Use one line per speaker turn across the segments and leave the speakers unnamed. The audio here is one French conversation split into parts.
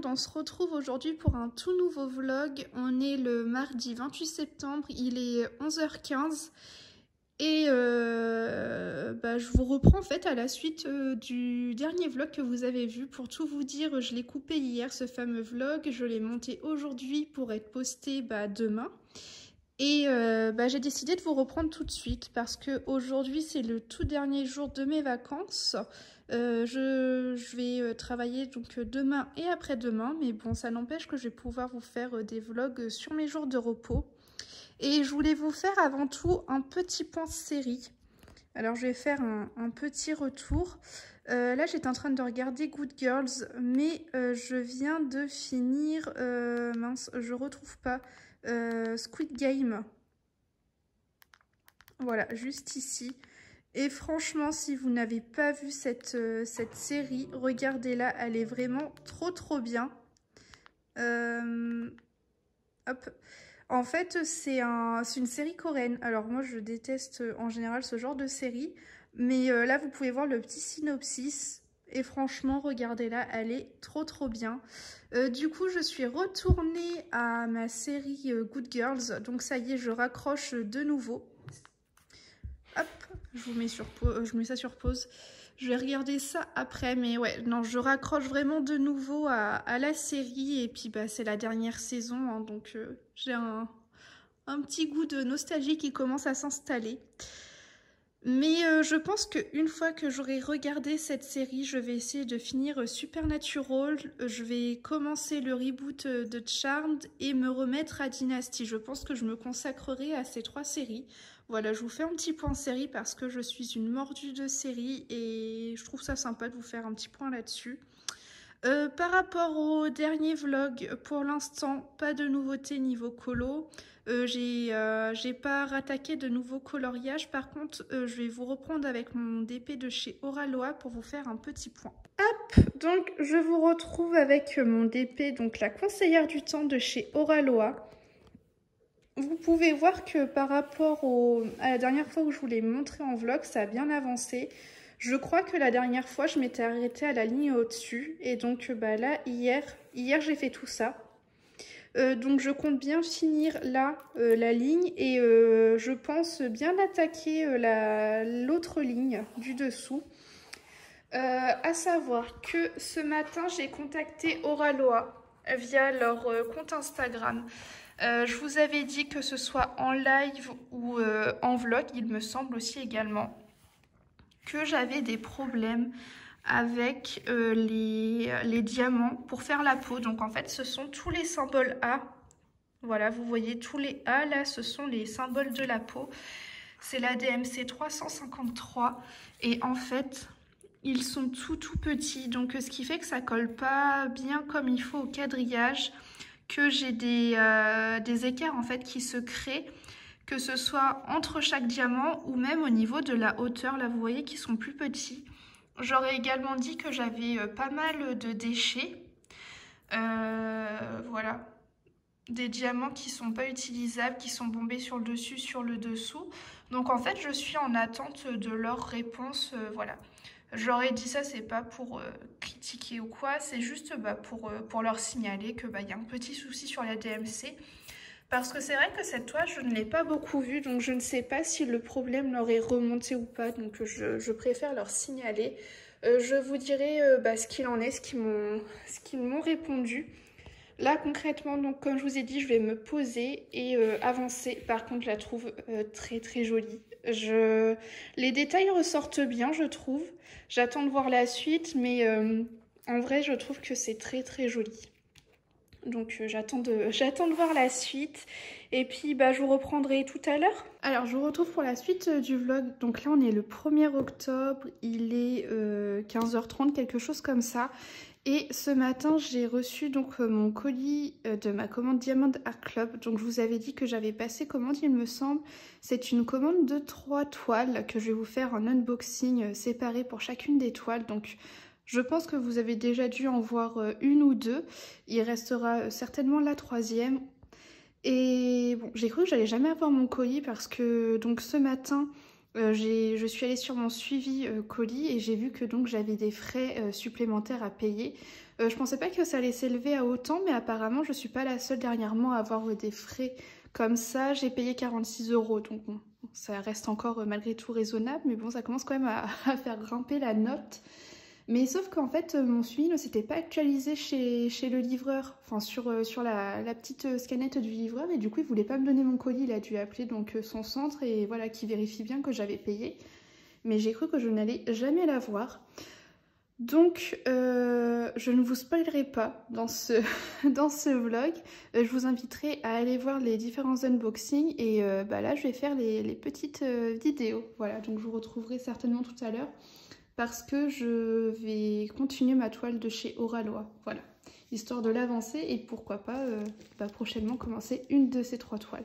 monde, on se retrouve aujourd'hui pour un tout nouveau vlog. On est le mardi 28 septembre, il est 11h15 et je vous reprends en fait à la suite du dernier vlog que vous avez vu. Pour tout vous dire, je l'ai coupé hier ce fameux vlog, je l'ai monté aujourd'hui pour être posté demain. Et j'ai décidé de vous reprendre tout de suite parce que aujourd'hui c'est le tout dernier jour de mes vacances. Je vais travailler donc demain et après-demain, mais bon, ça n'empêche que je vais pouvoir vous faire des vlogs sur mes jours de repos. Et je voulais vous faire avant tout un petit point série. Alors je vais faire un petit retour. Là j'étais en train de regarder Good Girls, mais je viens de finir, mince, je retrouve pas, Squid Game. Voilà, juste ici. Et franchement, si vous n'avez pas vu cette série, regardez-la, elle est vraiment trop bien. Hop. En fait, c'est une série coréenne. Alors moi, je déteste en général ce genre de série. Mais là, vous pouvez voir le petit synopsis. Et franchement, regardez-la, elle est trop bien. Du coup, je suis retournée à ma série Good Girls. Donc ça y est, je raccroche de nouveau. Hop, je vous mets sur pause, je mets ça sur pause. Je vais regarder ça après, mais ouais, non, je raccroche vraiment de nouveau à la série. Et puis, c'est la dernière saison, hein, donc j'ai un petit goût de nostalgie qui commence à s'installer. Mais je pense qu'une fois que j'aurai regardé cette série, je vais essayer de finir Supernatural. Je vais commencer le reboot de Charmed et me remettre à Dynasty. Je pense que je me consacrerai à ces 3 séries. Voilà, je vous fais un petit point série parce que je suis une mordue de série et je trouve ça sympa de vous faire un petit point là-dessus. Par rapport au dernier vlog, pour l'instant, pas de nouveauté niveau colo. J'ai pas rattaqué de nouveaux coloriages. Par contre, je vais vous reprendre avec mon DP de chez Oraloa pour vous faire un petit point. Hop, donc je vous retrouve avec mon DP, donc la conseillère du temps de chez Oraloa. Vous pouvez voir que par rapport à la dernière fois où je vous l'ai montré en vlog, ça a bien avancé. Je crois que la dernière fois, je m'étais arrêtée à la ligne au-dessus. Et donc là, hier j'ai fait tout ça. Donc je compte bien finir là la ligne. Et je pense bien attaquer l'autre ligne du dessous. À savoir que ce matin, j'ai contacté Oraloa via leur compte Instagram. Je vous avais dit que ce soit en live ou en vlog, il me semble aussi également, que j'avais des problèmes avec les diamants pour faire la peau. Donc en fait, ce sont tous les symboles A. Voilà, vous voyez tous les A là, ce sont les symboles de la peau. C'est la DMC 353 et en fait, ils sont tout petits. Donc ce qui fait que ça colle pas bien comme il faut au quadrillage, que j'ai des écarts en fait qui se créent, que ce soit entre chaque diamant ou même au niveau de la hauteur, là vous voyez qu'ils sont plus petits. J'aurais également dit que j'avais pas mal de déchets, voilà, des diamants qui sont pas utilisables, qui sont bombés sur le dessus, sur le dessous. Donc en fait je suis en attente de leur réponse, voilà. J'aurais dit ça, c'est pas pour critiquer ou quoi, c'est juste pour leur signaler que y a un petit souci sur la DMC. Parce que c'est vrai que cette toile, je ne l'ai pas beaucoup vue, donc je ne sais pas si le problème leur est remonté ou pas. Donc je préfère leur signaler. Je vous dirai ce qu'il en est, ce qu'ils m'ont répondu. Là concrètement, donc comme je vous ai dit, je vais me poser et avancer. Par contre, je la trouve très jolie. Les détails ressortent bien, je trouve. J'attends de voir la suite, mais en vrai, je trouve que c'est très joli. Donc j'attends de voir la suite. Et puis je vous reprendrai tout à l'heure. Alors je vous retrouve pour la suite du vlog. Donc là on est le 1er octobre, il est 15h30, quelque chose comme ça. Et ce matin j'ai reçu donc mon colis de ma commande Diamond Art Club. Donc je vous avais dit que j'avais passé commande, il me semble. C'est une commande de 3 toiles que je vais vous faire un unboxing séparé pour chacune des toiles. Donc je pense que vous avez déjà dû en voir une ou deux. Il restera certainement la 3e. Et bon, j'ai cru que j'allais jamais avoir mon colis parce que donc ce matin, Je suis allée sur mon suivi colis et j'ai vu que donc j'avais des frais supplémentaires à payer. Je pensais pas que ça allait s'élever à autant, mais apparemment je suis pas la seule dernièrement à avoir des frais comme ça. J'ai payé 46 €, donc bon, ça reste encore malgré tout raisonnable, mais bon, ça commence quand même à faire grimper la note. Mais sauf qu'en fait, mon suivi ne s'était pas actualisé chez le livreur, enfin sur la petite scanette du livreur, et du coup, il voulait pas me donner mon colis. Il a dû appeler donc son centre et voilà, qui vérifie bien que j'avais payé. Mais j'ai cru que je n'allais jamais l'avoir. Donc, je ne vous spoilerai pas dans dans ce vlog. Je vous inviterai à aller voir les différents unboxings et là, je vais faire les petites vidéos. Voilà, donc je vous retrouverai certainement tout à l'heure parce que je vais continuer ma toile de chez Oralois, voilà, histoire de l'avancer et pourquoi pas prochainement commencer une de ces 3 toiles.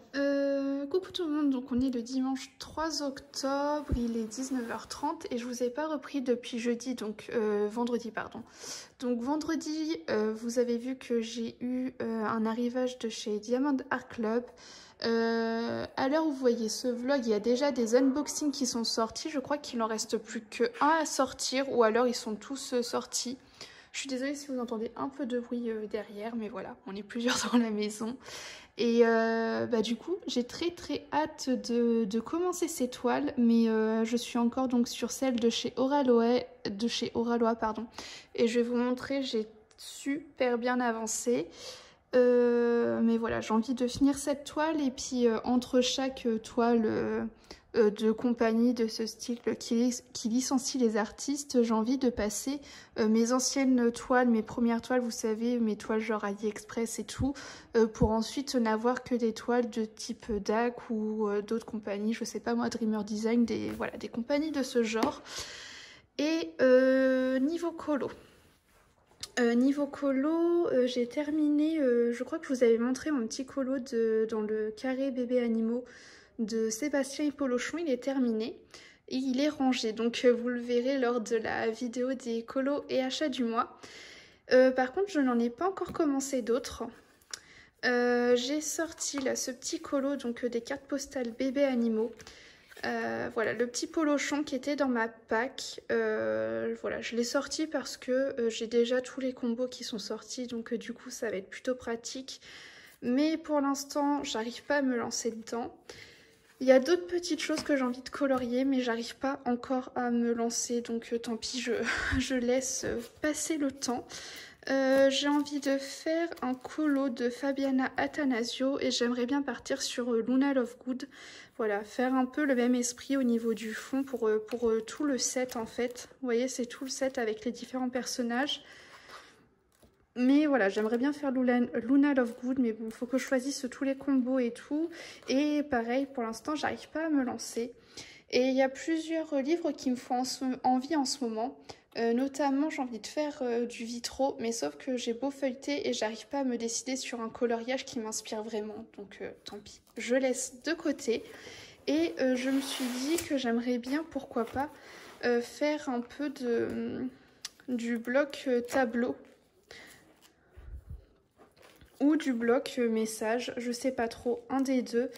Coucou tout le monde, donc on est le dimanche 3 octobre, il est 19h30 et je vous ai pas repris depuis jeudi, donc vendredi pardon. Donc vendredi, vous avez vu que j'ai eu un arrivage de chez Diamond Art Club. À l'heure où vous voyez ce vlog, il y a déjà des unboxings qui sont sortis. Je crois qu'il n'en reste plus qu'un à sortir ou alors ils sont tous sortis. Je suis désolée si vous entendez un peu de bruit derrière, mais voilà, on est plusieurs dans la maison. Et du coup, j'ai très hâte de commencer ces toiles, mais je suis encore donc sur celle de chez Oralois, pardon. Et je vais vous montrer, j'ai super bien avancé. Mais voilà, j'ai envie de finir cette toile et puis entre chaque toile de compagnie de ce style qui licencie les artistes, j'ai envie de passer mes anciennes toiles, mes premières toiles, vous savez, mes toiles genre AliExpress et tout, pour ensuite n'avoir que des toiles de type DAC ou d'autres compagnies, je sais pas moi, Dreamer Design, des compagnies de ce genre. Et niveau colo. Niveau colo, j'ai terminé, je crois que je vous avais montré mon petit colo dans le carré bébé animaux de Sébastien et Polochon, il est terminé et il est rangé, donc vous le verrez lors de la vidéo des colos et achats du mois. Par contre, je n'en ai pas encore commencé d'autres. J'ai sorti là ce petit colo, donc des cartes postales bébé animaux. Voilà, le petit polochon qui était dans ma pack, voilà, je l'ai sorti parce que j'ai déjà tous les combos qui sont sortis, donc du coup ça va être plutôt pratique. Mais pour l'instant, j'arrive pas à me lancer dedans. Il y a d'autres petites choses que j'ai envie de colorier, mais j'arrive pas encore à me lancer, donc tant pis, je laisse passer le temps. J'ai envie de faire un colo de Fabiana Attanasio et j'aimerais bien partir sur Luna Lovegood. Voilà, faire un peu le même esprit au niveau du fond pour tout le set en fait. Vous voyez, c'est tout le set avec les différents personnages. Mais voilà, j'aimerais bien faire Luna Lovegood, mais bon, il faut que je choisisse tous les combos et tout. Et pareil, pour l'instant, j'arrive pas à me lancer. Et il y a plusieurs livres qui me font envie en ce moment. Notamment, j'ai envie de faire du vitro, mais sauf que j'ai beau feuilleter et j'arrive pas à me décider sur un coloriage qui m'inspire vraiment. Donc tant pis, je laisse de côté. Et je me suis dit que j'aimerais bien, pourquoi pas, faire un peu du bloc tableau. Ou du bloc message, je sais pas trop, un des deux.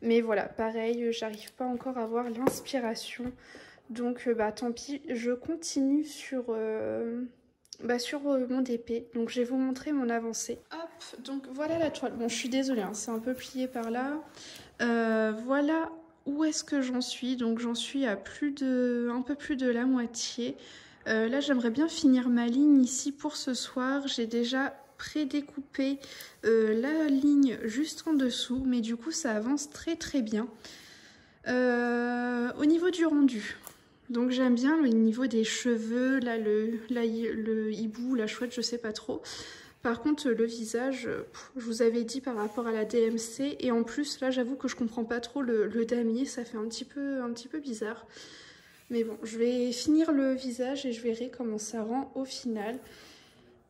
Mais voilà, pareil, j'arrive pas encore à avoir l'inspiration. Donc tant pis, je continue sur mon DP. Donc je vais vous montrer mon avancée. Hop, donc voilà la toile. Bon, je suis désolée, hein, c'est un peu plié par là. Voilà où est-ce que j'en suis. Donc j'en suis à un peu plus de la moitié. Là, j'aimerais bien finir ma ligne ici pour ce soir. J'ai déjà prédécoupé la ligne juste en dessous, mais du coup ça avance très bien. Au niveau du rendu, donc j'aime bien le niveau des cheveux, là le hibou, la chouette, je sais pas trop. Par contre le visage, je vous avais dit par rapport à la DMC, et en plus là j'avoue que je comprends pas trop le damier, ça fait un petit peu bizarre. Mais bon, je vais finir le visage et je verrai comment ça rend au final.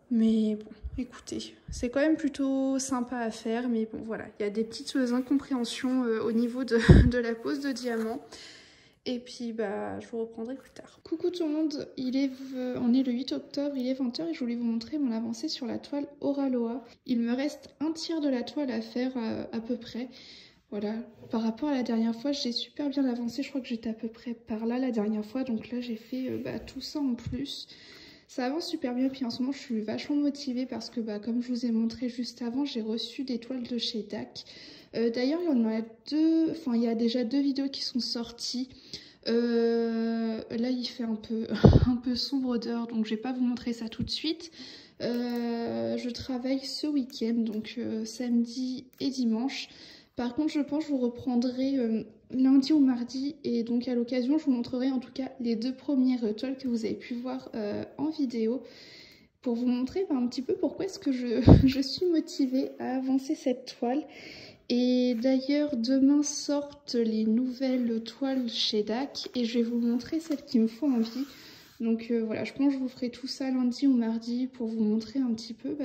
Mais bon, écoutez, c'est quand même plutôt sympa à faire, mais bon voilà, il y a des petites incompréhensions au niveau de la pose de diamant. Et puis je vous reprendrai plus tard. Coucou tout le monde, on est le 8 octobre, il est 20 h et je voulais vous montrer mon avancée sur la toile Oralois. Il me reste un tiers de la toile à faire à peu près. Voilà, par rapport à la dernière fois, j'ai super bien avancé. Je crois que j'étais à peu près par là la dernière fois. Donc là, j'ai fait tout ça en plus. Ça avance super bien. Puis en ce moment, je suis vachement motivée parce que, comme je vous ai montré juste avant, j'ai reçu des toiles de chez DAC. D'ailleurs, il y en a deux, enfin, il y a déjà 2 vidéos qui sont sorties. Là, il fait un peu, un peu sombre dehors, donc je vais pas vous montrer ça tout de suite. Je travaille ce week-end, donc samedi et dimanche. Par contre, je pense que je vous reprendrai lundi ou mardi, et donc à l'occasion, je vous montrerai en tout cas les 2 premières toiles que vous avez pu voir en vidéo, pour vous montrer un petit peu pourquoi est-ce que je suis motivée à avancer cette toile. Et d'ailleurs, demain sortent les nouvelles toiles chez DAC et je vais vous montrer celles qui me font envie. Donc voilà, je pense que je vous ferai tout ça lundi ou mardi pour vous montrer un petit peu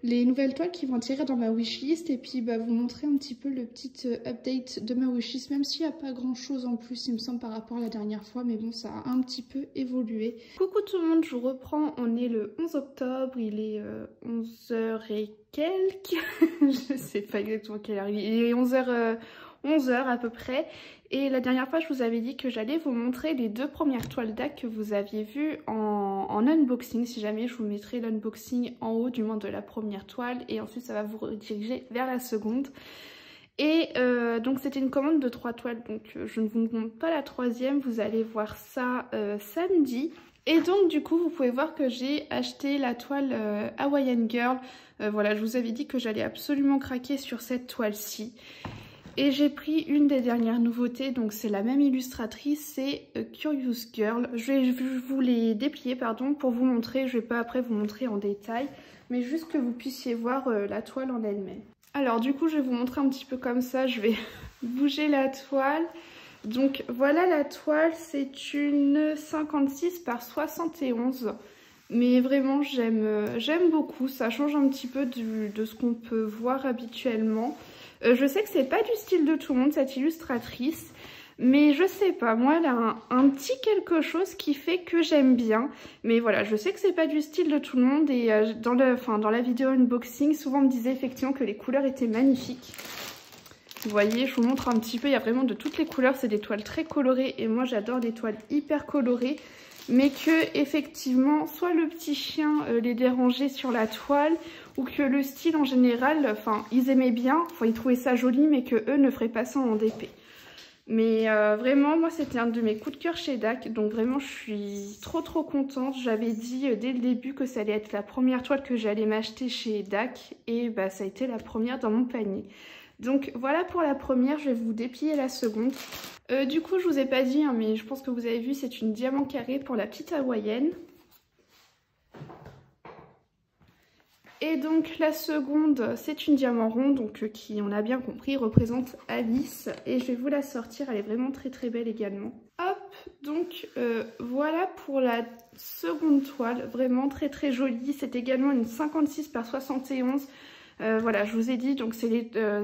les nouvelles toiles qui vont tirer dans ma wishlist, et puis vous montrer un petit peu le petit update de ma wishlist, même s'il n'y a pas grand chose en plus il me semble par rapport à la dernière fois, mais bon, ça a un petit peu évolué. Coucou tout le monde, je vous reprends, on est le 11 octobre, il est 11h et quelques, je sais pas exactement quelle heure il est 11h à peu près. Et la dernière fois, je vous avais dit que j'allais vous montrer les 2 premières toiles DAC que vous aviez vues en unboxing. Si jamais, je vous mettrai l'unboxing en haut, du moins de la première toile. Et ensuite, ça va vous rediriger vers la seconde. Et donc, c'était une commande de 3 toiles. Donc, je ne vous montre pas la 3e. Vous allez voir ça samedi. Et donc, du coup, vous pouvez voir que j'ai acheté la toile Hawaiian Girl. Voilà, je vous avais dit que j'allais absolument craquer sur cette toile-ci. Et j'ai pris une des dernières nouveautés, donc c'est la même illustratrice, c'est Curious Girl. Je vais vous les déplier, pardon, pour vous montrer. Je vais pas après vous montrer en détail, mais juste que vous puissiez voir la toile en elle-même. Alors du coup, je vais vous montrer un petit peu comme ça. Je vais bouger la toile. Donc voilà la toile, c'est une 56 par 71. Mais vraiment, j'aime beaucoup. Ça change un petit peu de ce qu'on peut voir habituellement. Je sais que c'est pas du style de tout le monde, cette illustratrice, mais je sais pas, moi elle a un petit quelque chose qui fait que j'aime bien. Mais voilà, je sais que c'est pas du style de tout le monde, et dans la vidéo unboxing, souvent on me disait effectivement que les couleurs étaient magnifiques. Vous voyez, je vous montre un petit peu, il y a vraiment de toutes les couleurs, c'est des toiles très colorées, et moi j'adore les toiles hyper colorées. Mais que effectivement, soit le petit chien les dérangeait sur la toile, ou que le style en général, enfin ils aimaient bien, enfin ils trouvaient ça joli, mais que eux ne feraient pas ça en DP. Mais vraiment, moi c'était un de mes coups de cœur chez DAC, donc vraiment je suis trop contente. J'avais dit dès le début que ça allait être la première toile que j'allais m'acheter chez DAC, et ça a été la première dans mon panier. Donc voilà pour la première, je vais vous déplier la seconde. Du coup, je vous ai pas dit, hein, mais je pense que vous avez vu, c'est une diamant carré pour la petite hawaïenne. Et donc la seconde, c'est une diamant rond, donc qui, on a bien compris, représente Alice. Et je vais vous la sortir, elle est vraiment très belle également. Hop, donc voilà pour la seconde toile, vraiment très jolie. C'est également une 56 par 71. Voilà, je vous ai dit, donc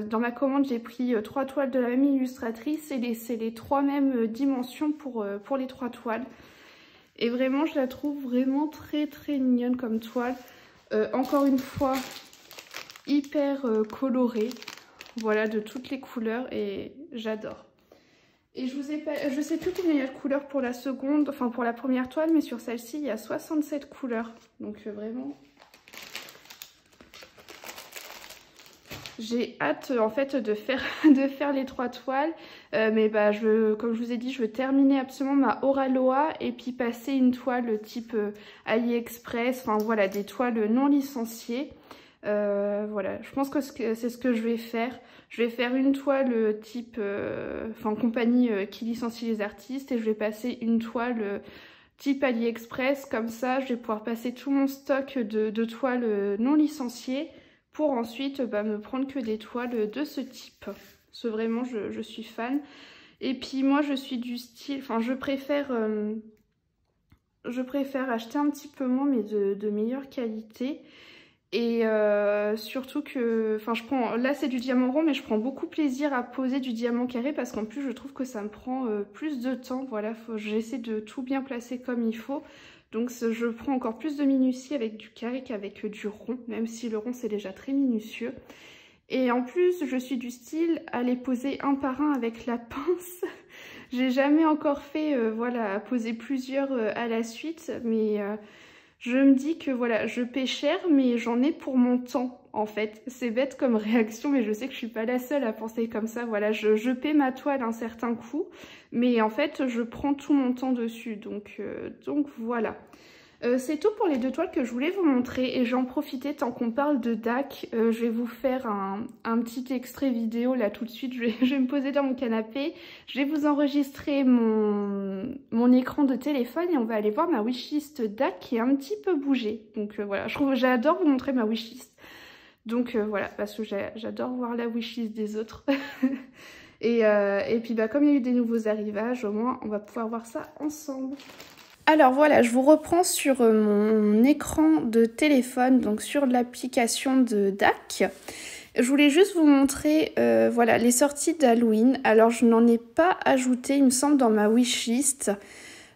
dans ma commande, j'ai pris 3 toiles de la même illustratrice, et c'est les 3 mêmes dimensions pour les 3 toiles. Et vraiment, je la trouve vraiment très mignonne comme toile. Encore une fois, hyper colorée. Voilà, de toutes les couleurs, et j'adore. Et je sais plus combien il y a de couleurs pour la seconde, enfin pour la première toile, mais sur celle-ci, il y a 67 couleurs. Donc vraiment... J'ai hâte en fait de faire les 3 toiles, mais comme je vous ai dit, je veux terminer absolument ma Oraloa et puis passer une toile type AliExpress, enfin voilà, des toiles non licenciées. Voilà, je pense que c'est ce que je vais faire. Je vais faire une toile type, compagnie qui licencie les artistes, et je vais passer une toile type AliExpress. Comme ça, je vais pouvoir passer tout mon stock de toiles non licenciées, pour ensuite me prendre que des toiles de ce type. Parce que vraiment, je suis fan. Et puis moi, je suis du style... Enfin, je préfère acheter un petit peu moins, mais de meilleure qualité. Et surtout que... Enfin, là, c'est du diamant rond, mais je prends beaucoup plaisir à poser du diamant carré, parce qu'en plus, je trouve que ça me prend plus de temps. Voilà, j'essaie de tout bien placer comme il faut. Donc je prends encore plus de minutie avec du carré qu'avec du rond, même si le rond c'est déjà très minutieux. Et en plus, je suis du style à les poser un par un avec la pince. J'ai jamais encore fait, voilà, poser plusieurs à la suite, mais je me dis que voilà, je paie cher, mais j'en ai pour mon temps, en fait. C'est bête comme réaction, mais je sais que je suis pas la seule à penser comme ça. Voilà, je paie ma toile un certain coût, mais en fait, je prends tout mon temps dessus, donc voilà. C'est tout pour les 2 toiles que je voulais vous montrer et j'en profitais tant qu'on parle de DAC. Je vais vous faire un petit extrait vidéo là tout de suite. Je vais me poser dans mon canapé. Je vais vous enregistrer mon écran de téléphone et on va aller voir ma wishlist DAC qui est un petit peu bougée. Donc voilà, j'adore vous montrer ma wishlist. Donc voilà, parce que j'adore voir la wishlist des autres. et puis bah, comme il y a eu des nouveaux arrivages, au moins on va pouvoir voir ça ensemble. Alors voilà, je vous reprends sur mon écran de téléphone, donc sur l'application de DAC. Je voulais juste vous montrer voilà, les sorties d'Halloween. Alors je n'en ai pas ajouté, il me semble, dans ma wishlist.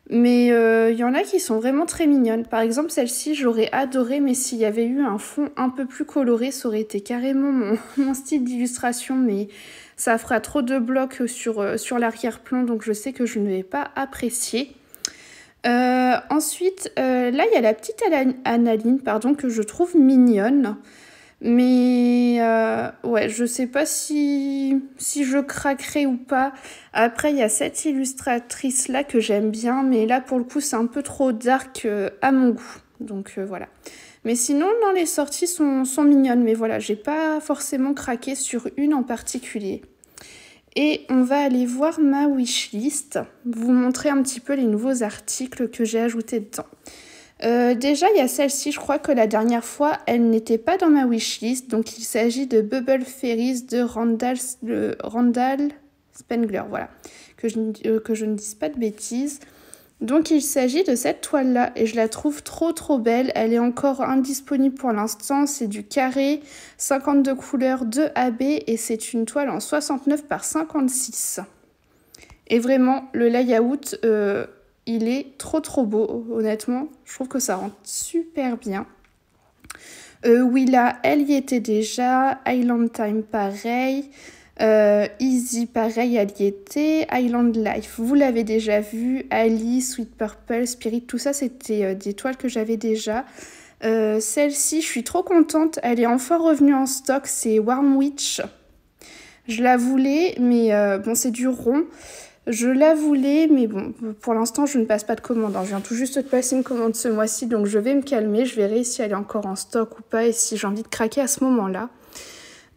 Mais il y en a qui sont vraiment très mignonnes. Par exemple, celle-ci, j'aurais adoré, mais s'il y avait eu un fond un peu plus coloré, ça aurait été carrément mon style d'illustration. Mais ça fera trop de blocs sur l'arrière-plan, donc je sais que je ne vais pas apprécier. Ensuite, là il y a la petite Analine, pardon, que je trouve mignonne. Mais ouais, je sais pas si je craquerai ou pas. Après, il y a cette illustratrice là que j'aime bien, mais là pour le coup c'est un peu trop dark à mon goût. Donc voilà. Mais sinon, non, les sorties sont mignonnes. Mais voilà, j'ai pas forcément craqué sur une en particulier. Et on va aller voir ma wishlist, vous montrer un petit peu les nouveaux articles que j'ai ajoutés dedans. Déjà, il y a celle-ci, je crois que la dernière fois, elle n'était pas dans ma wishlist. Donc, il s'agit de Bubble Fairies de Randall Spengler, voilà, que je ne dise pas de bêtises. Donc, il s'agit de cette toile-là et je la trouve trop belle. Elle est encore indisponible pour l'instant. C'est du carré, 52 couleurs, 2 AB et c'est une toile en 69 par 56. Et vraiment, le layout, il est trop beau, honnêtement. Je trouve que ça rend super bien. Willa, elle y était déjà. Island Time, pareil. Easy, pareil, elle y était. Island Life, vous l'avez déjà vu. Ali, Sweet Purple, Spirit, tout ça, c'était des toiles que j'avais déjà. Celle-ci, je suis trop contente. Elle est enfin revenue en stock. C'est Warm Witch. Je la voulais, mais bon, c'est du rond. Je la voulais, mais bon, pour l'instant, je ne passe pas de commande. Je viens tout juste de passer une commande ce mois-ci, donc je vais me calmer. Je verrai si elle est encore en stock ou pas et si j'ai envie de craquer à ce moment-là.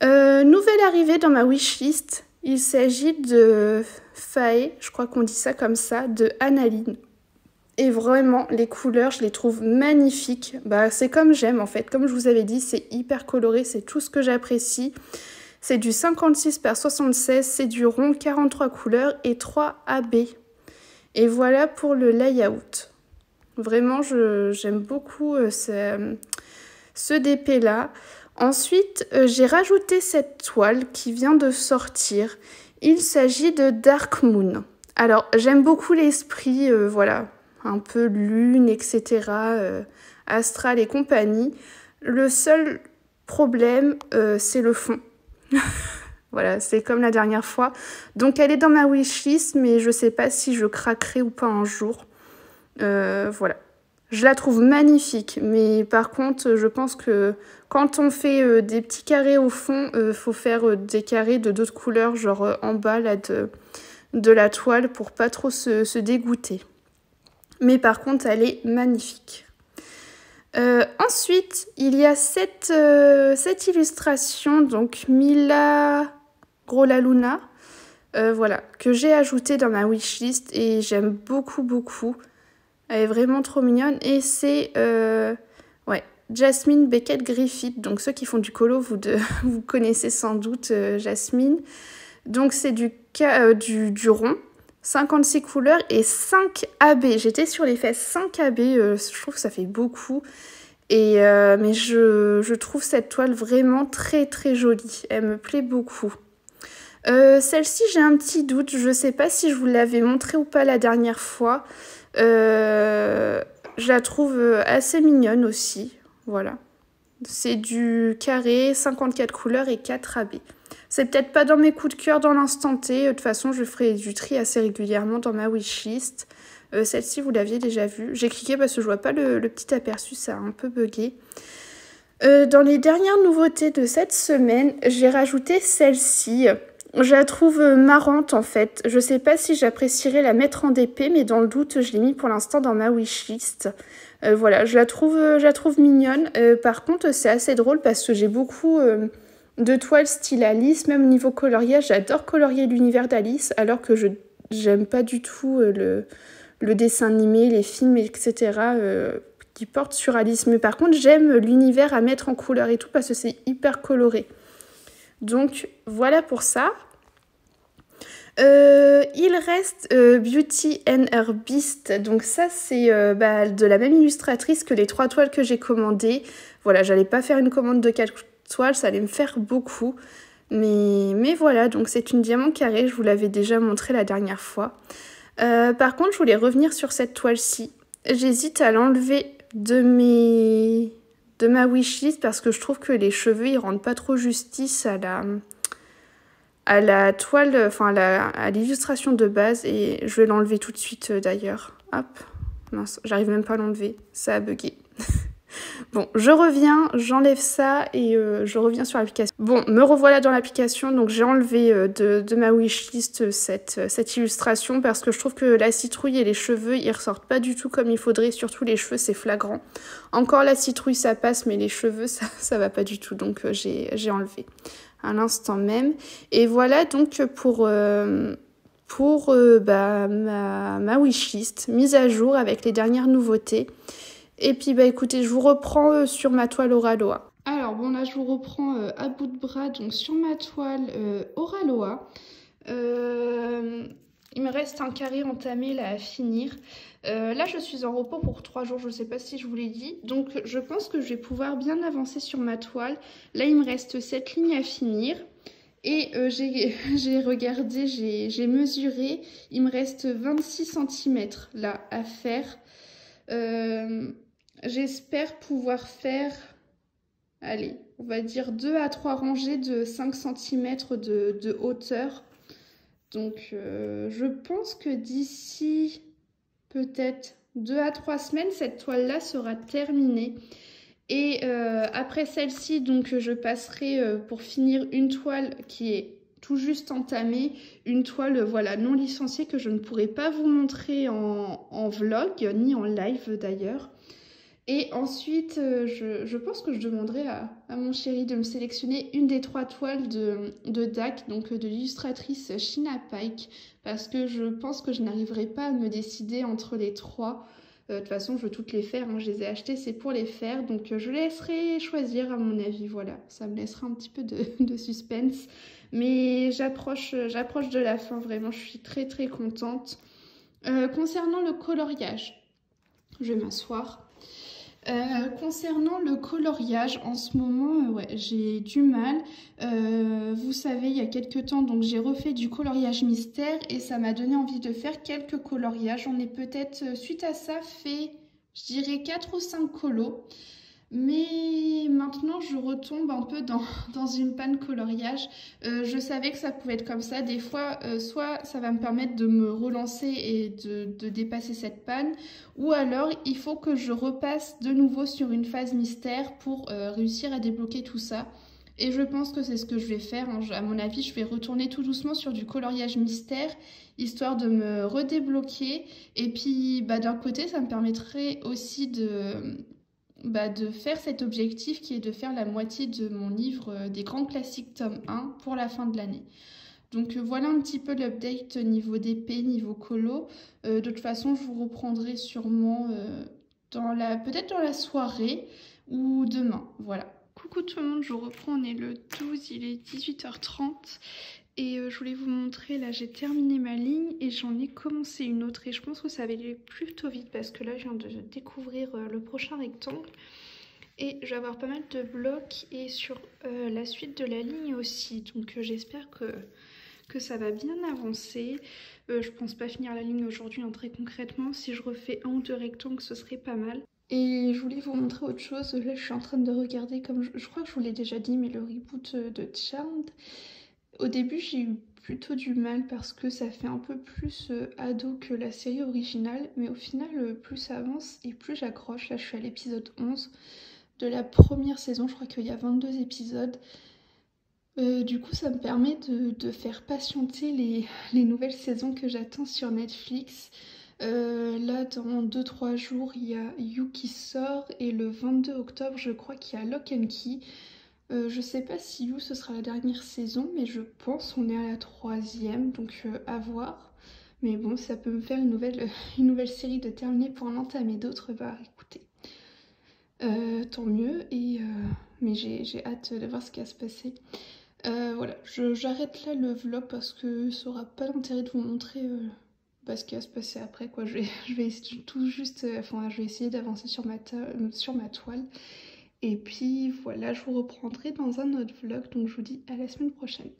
Nouvelle arrivée dans ma wishlist, il s'agit de Fae, je crois qu'on dit ça comme ça, de Analine. Et vraiment, les couleurs, je les trouve magnifiques. Bah, c'est comme j'aime en fait, comme je vous avais dit, c'est hyper coloré, c'est tout ce que j'apprécie. C'est du 56 par 76, c'est du rond, 43 couleurs et 3 AB. Et voilà pour le layout. Vraiment, j'aime beaucoup ce DP-là. Ensuite, j'ai rajouté cette toile qui vient de sortir. Il s'agit de Dark Moon. Alors, j'aime beaucoup l'esprit, voilà, un peu lune, etc., astral et compagnie. Le seul problème, c'est le fond. Voilà, c'est comme la dernière fois. Donc, elle est dans ma wishlist, mais je ne sais pas si je craquerai ou pas un jour. Voilà. Je la trouve magnifique, mais par contre, je pense que quand on fait des petits carrés au fond, faut faire des carrés de d'autres couleurs, genre en bas là, de la toile pour pas trop se dégoûter. Mais par contre, elle est magnifique. Ensuite, il y a cette illustration, donc Mila Grolaluna, voilà, que j'ai ajoutée dans ma wishlist et j'aime beaucoup. Elle est vraiment trop mignonne et c'est ouais, Jasmine Beckett Griffith. Donc ceux qui font du colo, vous connaissez sans doute Jasmine. Donc c'est du rond, 56 couleurs et 5 AB. J'étais sur les fesses, 5 AB, je trouve que ça fait beaucoup. Et mais je trouve cette toile vraiment très jolie. Elle me plaît beaucoup. Celle-ci, j'ai un petit doute. Je ne sais pas si je vous l'avais montrée ou pas la dernière fois. Je la trouve assez mignonne aussi, voilà.
C'est du carré, 54 couleurs et 4 AB. C'est peut-être pas dans mes coups de cœur dans l'instant T. De toute façon, je ferai du tri assez régulièrement dans ma wishlist. Celle-ci, vous l'aviez déjà vue. J'ai cliqué parce que je vois pas le petit aperçu, ça a un peu bugué. Dans les dernières nouveautés de cette semaine, j'ai rajouté celle-ci. Je la trouve marrante en fait. Je sais pas si j'apprécierais la mettre en DP, mais dans le doute, je l'ai mis pour l'instant dans ma wishlist. Voilà, je la trouve mignonne. Par contre, c'est assez drôle parce que j'ai beaucoup de toiles style Alice. Même au niveau coloriage, j'adore colorier l'univers d'Alice, alors que j'aime pas du tout le dessin animé, les films, etc. Qui portent sur Alice. Mais par contre, j'aime l'univers à mettre en couleur et tout parce que c'est hyper coloré. Donc voilà pour ça. Il reste Beauty and Her Beast. Donc ça c'est de la même illustratrice que les 3 toiles que j'ai commandées. Voilà, j'allais pas faire une commande de 4 toiles, ça allait me faire beaucoup. Mais voilà, donc c'est une diamant carré, je vous l'avais déjà montré la dernière fois. Par contre, je voulais revenir sur cette toile-ci. J'hésite à l'enlever de ma wishlist parce que je trouve que les cheveux ils rendent pas trop justice à la toile, enfin à l'illustration de base, et je vais l'enlever tout de suite d'ailleurs. Hop, mince, j'arrive même pas à l'enlever, ça a bugué. Bon, je reviens, j'enlève ça et je reviens sur l'application. Bon, me revoilà dans l'application, donc j'ai enlevé de ma wishlist cette illustration parce que je trouve que la citrouille et les cheveux, ils ressortent pas du tout comme il faudrait, surtout les cheveux, c'est flagrant. Encore la citrouille, ça passe, mais les cheveux, ça va pas du tout, donc j'ai enlevé à l'instant même. Et voilà donc pour ma wishlist mise à jour avec les dernières nouveautés. Et puis écoutez, je vous reprends sur ma toile Oraloa. Alors bon, là je vous reprends à bout de bras donc sur ma toile Oraloa. Il me reste un carré entamé là à finir. Là je suis en repos pour 3 jours, je ne sais pas si je vous l'ai dit. Donc je pense que je vais pouvoir bien avancer sur ma toile. Là il me reste 7 lignes à finir. Et j'ai regardé, j'ai mesuré. Il me reste 26 cm là à faire. J'espère pouvoir faire, allez, on va dire 2 à 3 rangées de 5 cm de hauteur. Donc je pense que d'ici peut-être 2 à 3 semaines, cette toile-là sera terminée. Et après celle-ci, donc je passerai pour finir une toile qui est tout juste entamée, une toile voilà, non licenciée que je ne pourrai pas vous montrer en vlog, ni en live d'ailleurs. Et ensuite, je pense que je demanderai à mon chéri de me sélectionner une des 3 toiles de DAC, donc de l'illustratrice China Pike, parce que je pense que je n'arriverai pas à me décider entre les 3. De toute façon, je veux toutes les faire, hein, je les ai achetées, c'est pour les faire, donc je laisserai choisir à mon avis, voilà. Ça me laissera un petit peu de suspense, mais j'approche de la fin, vraiment, je suis très très contente. Concernant le coloriage, je vais m'asseoir. Concernant le coloriage, en ce moment, ouais, j'ai du mal. Vous savez, il y a quelques temps, donc j'ai refait du coloriage mystère et ça m'a donné envie de faire quelques coloriages. On est peut-être, suite à ça, fait, je dirais, 4 ou 5 colos. Mais maintenant, je retombe un peu dans une panne coloriage. Je savais que ça pouvait être comme ça. Des fois, soit ça va me permettre de me relancer et de dépasser cette panne, ou alors il faut que je repasse de nouveau sur une phase mystère pour réussir à débloquer tout ça. Et je pense que c'est ce que je vais faire. Hein. À mon avis, je vais retourner tout doucement sur du coloriage mystère, histoire de me redébloquer. Et puis, d'un côté, ça me permettrait aussi de faire cet objectif qui est de faire la moitié de mon livre des grands classiques tome 1 pour la fin de l'année. Donc voilà un petit peu l'update niveau DP, niveau colo. De toute façon, je vous reprendrai sûrement peut-être dans la soirée ou demain. Voilà. Coucou tout le monde, je vous reprends, on est le 12, il est 18h30. Et je voulais vous montrer, là j'ai terminé ma ligne et j'en ai commencé une autre. Et je pense que ça va aller plutôt vite parce que là je viens de découvrir le prochain rectangle. Et je vais avoir pas mal de blocs et sur la suite de la ligne aussi. Donc j'espère que ça va bien avancer. Je pense pas finir la ligne aujourd'hui, hein, très concrètement. Si je refais 1 ou 2 rectangles, ce serait pas mal. Et je voulais vous montrer autre chose. Là, je suis en train de regarder, comme je crois que je vous l'ai déjà dit, mais le reboot de Charmed. Au début, j'ai eu plutôt du mal parce que ça fait un peu plus ado que la série originale. Mais au final, plus ça avance et plus j'accroche. Là, je suis à l'épisode 11 de la première saison. Je crois qu'il y a 22 épisodes. Du coup, ça me permet de faire patienter les nouvelles saisons que j'attends sur Netflix. Là, dans 2-3 jours, il y a You qui sort et le 22 octobre, je crois qu'il y a Lock and Key. Je sais pas si You ce sera la dernière saison, mais je pense on est à la 3e, donc à voir. Mais bon, ça peut me faire une nouvelle série de terminer pour en entamer d'autres, bah écoutez, tant mieux. Mais j'ai hâte de voir ce qui va se passer. Voilà, j'arrête là le vlog parce que ça aura pas d'intérêt de vous montrer ce qui va se passer après, quoi. Je vais tout juste, enfin, je vais essayer d'avancer sur ma toile. Et puis voilà, je vous reprendrai dans un autre vlog, donc je vous dis à la semaine prochaine.